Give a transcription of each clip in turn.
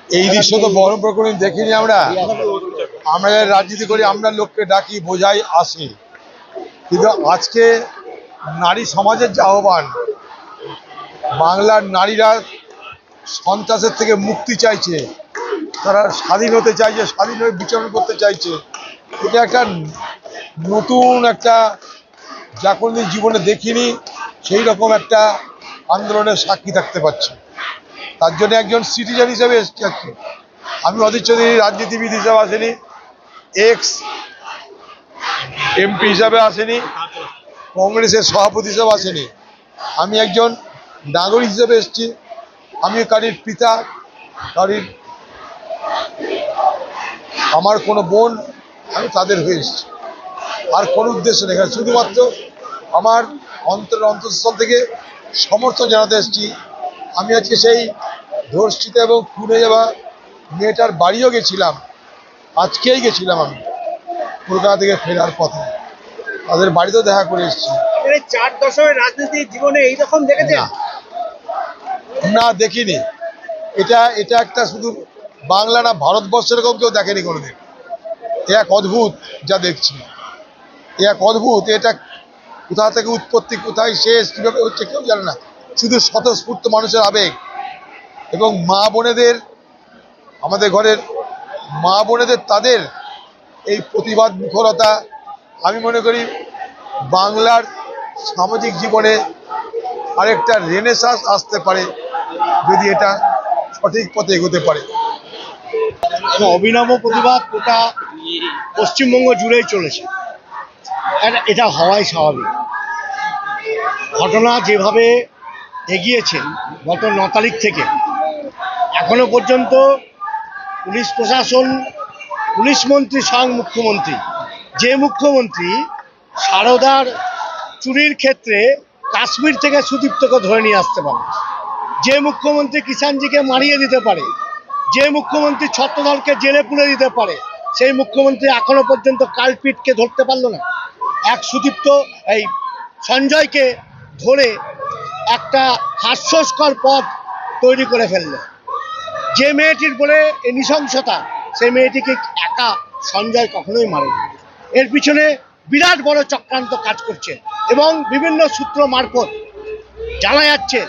এই দৃশ্য তো বহরমপুর কোনোদিন দেখিনি আমরা। আমরা রাজনীতি করি, আমরা লোককে ডাকি, বোঝাই, আসি, কিন্তু আজকে নারী সমাজের যে আহ্বান, বাংলার নারীরা সন্ত্রাসের থেকে মুক্তি চাইছে, তারা স্বাধীন হতে চাইছে, স্বাধীনভাবে বিচরণ করতে চাইছে, এটা একটা নতুন একটা, যা কোনোদিন জীবনে দেখিনি সেই রকম একটা আন্দোলনের সাক্ষী থাকতে পারছি। তার জন্য একজন সিটিজেন হিসেবে এসছি আজকে। আমি অধীর চৌধুরী রাজনীতিবিদ হিসাবে আসেনি, এক্স এমপি হিসাবে আসেনি, কংগ্রেসের সভাপতি হিসাবে আসেনি। আমি একজন নাগরিক হিসেবে এসেছি। আমি কারির পিতা, কারির আমার কোনো বোন, আমি তাদের হয়ে এসেছি। আর কোনো উদ্দেশ্য নেই, শুধুমাত্র আমার অন্তঃস্থল থেকে সমর্থন জানাতে এসেছি। আমি আজকে সেই ধর্ষিত এবং খুনে যাওয়া মেয়েটার বাড়িও গেছিলাম, আজকেই গেছিলাম। আমি কলকাতা থেকে ফেরার পথে তাদের বাড়িতেও দেখা করে এসেছি। 4 দশকের রাজনীতির জীবনে এইরকম দেখেছেন? না, দেখিনি। এটা একটা শুধু বাংলা না, ভারতবর্ষের এরকম কেউ দেখেনি কোনোদিন। এক অদ্ভুত যা দেখছি, এক অদ্ভুত। এটা কোথা থেকে উৎপত্তি, কোথায় শেষ, কীভাবে হচ্ছে কেউ জানে না। শুধু স্বতঃস্ফূর্ত মানুষের আবেগ এবং মা বোনেদের, আমাদের ঘরের মা বোনেদের তাদের এই প্রতিবাদ মুখরতা, আমি মনে করি বাংলার সামাজিক জীবনে আরেকটা রেনেসাঁস আসতে পারে যদি এটা সঠিক পথে এগোতে পারে। অভিনব প্রতিবাদ গোটা পশ্চিমবঙ্গ জুড়েই চলেছে, এটা হওয়াই স্বাভাবিক। ঘটনা যেভাবে এগিয়েছে গত 9 তারিখ থেকে এখনো পর্যন্ত পুলিশ প্রশাসন, পুলিশ মন্ত্রী, স্বয়ং মুখ্যমন্ত্রী, যে মুখ্যমন্ত্রী সারদার চুরির ক্ষেত্রে কাশ্মীর থেকে সুদীপ্তকে ধরে নিয়ে আসতে পারে, যে মুখ্যমন্ত্রী কিষাণজিকে মারিয়ে দিতে পারে, যে মুখ্যমন্ত্রী ছত্রধরকে জেলে পুরে দিতে পারে, সেই মুখ্যমন্ত্রী এখনো পর্যন্ত কালপিটকে ধরতে পারলো না। এক সুদীপ্ত এই সঞ্জয়কে ধরে একটা হাস্যস্কর পথ তৈরি করে ফেললো। যে মেয়েটির বলে এই নৃশংসতা, সেই মেয়েটিকে একা সঞ্জয় কখনোই মারেনি। এর পিছনে বিরাট বড় চক্রান্ত কাজ করছে এবং বিভিন্ন সূত্র মারফত জানা যাচ্ছে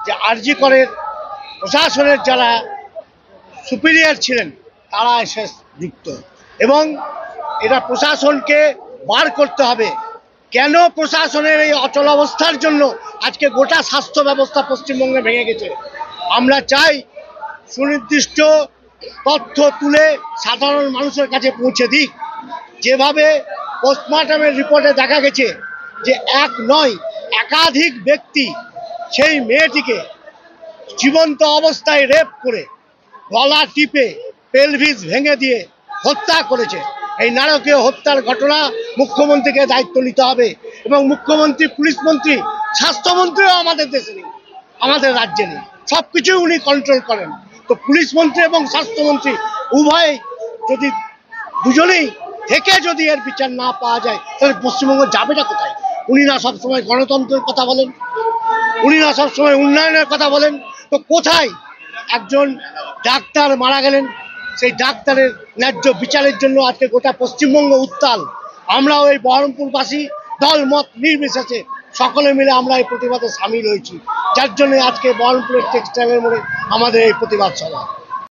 যে আরজি করের প্রশাসনের যারা সুপিরিয়র ছিলেন তারা এসে যুক্ত, এবং এটা প্রশাসনকে বার করতে হবে। কেন প্রশাসনের এই অচল অবস্থার জন্য আজকে গোটা স্বাস্থ্য ব্যবস্থা পশ্চিমবঙ্গে ভেঙে গেছে? আমরা চাই সুনির্দিষ্ট তথ্য তুলে সাধারণ মানুষের কাছে পৌঁছে দিক। যেভাবে পোস্টমর্টমের রিপোর্টে দেখা গেছে যে এক নয় একাধিক ব্যক্তি সেই মেয়েটিকে জীবন্ত অবস্থায় রেপ করে গলা টিপে পেলভিস ভেঙে দিয়ে হত্যা করেছে। এই নারকীয় হত্যার ঘটনা মুখ্যমন্ত্রীকে দায়িত্ব নিতে হবে, এবং মুখ্যমন্ত্রী, পুলিশ মন্ত্রী, স্বাস্থ্যমন্ত্রীও আমাদের দেশে নেই, আমাদের রাজ্যে নেই, সব কিছুই উনি কন্ট্রোল করেন। তো পুলিশ মন্ত্রী এবং স্বাস্থ্যমন্ত্রী উভয় যদি দুজনেই থেকে যদি এর বিচার না পাওয়া যায় তাহলে পশ্চিমবঙ্গ যাবেটা কোথায়? উনি না সবসময় গণতন্ত্রের কথা বলেন, উনি না সবসময় উন্নয়নের কথা বলেন, তো কোথায়? একজন ডাক্তার মারা গেলেন, সেই ডাক্তারের ন্যায্য বিচারের জন্য আজকে গোটা পশ্চিমবঙ্গ উত্তাল। আমরাও এই বহরমপুরবাসী দল মত নির্বিশেষে সকলে মিলে আমরা এই প্রতিবাদে সামিল হয়েছি, যার জন্য আজকে বহরমপুরের টেক্সটাইলের মোড়ে আমাদের এই প্রতিবাদ সভা।